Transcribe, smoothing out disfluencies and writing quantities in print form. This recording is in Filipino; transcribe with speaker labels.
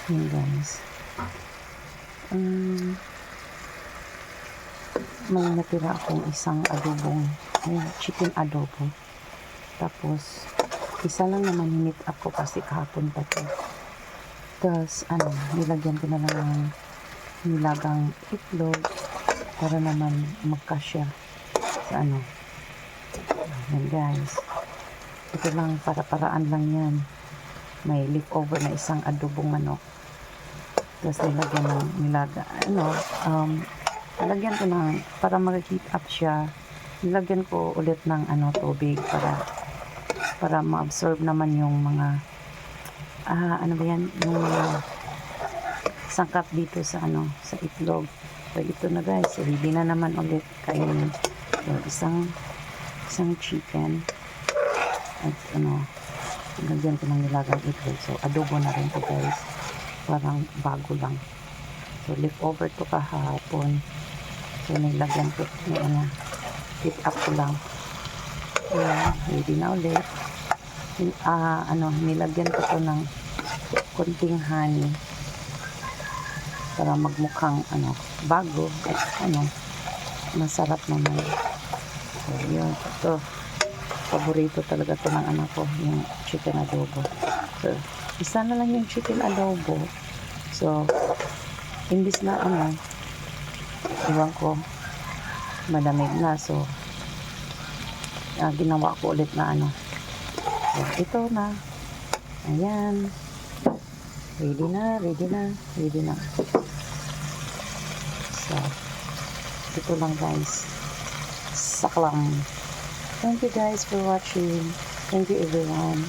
Speaker 1: Yun guys. May natira akong isang adobong, chicken adobo. Tapos, isa lang naman hinit ako kasi kahapon pa to. Tapos, nilagyan ko na lang ng nilagang itlog para naman magkasya sa Yan guys. Ito lang, para-paraan lang yan. May leftover na isang adobong manok. Tapos nilagyan ng nilagyan ko ng, para mag-heat up siya, nilagyan ko ulit ng tubig para ma-absorb naman yung mga yung mga sangkap dito sa sa itlog. So ito na guys, ready na naman ulit kainin. So isang chicken at nilagyan ko ng nilagang itlog. So adobo na rin to guys, parang bago lang. So leftover to kahapon. So nilagyan ko heat up ko lang. Ayan, ready na ulit. Nilagyan ko to ng konting honey para magmukhang bago at masarap naman. So yun, ito paborito talaga to ng anak ko, yung chicken adobo. So isa na lang yung chicken adobo. So imbis na iwan ko malamig na, so ginawa ko ulit na so ito na, ayan, ready na. So ito lang guys, saklang. Thank you guys for watching. Thank you everyone.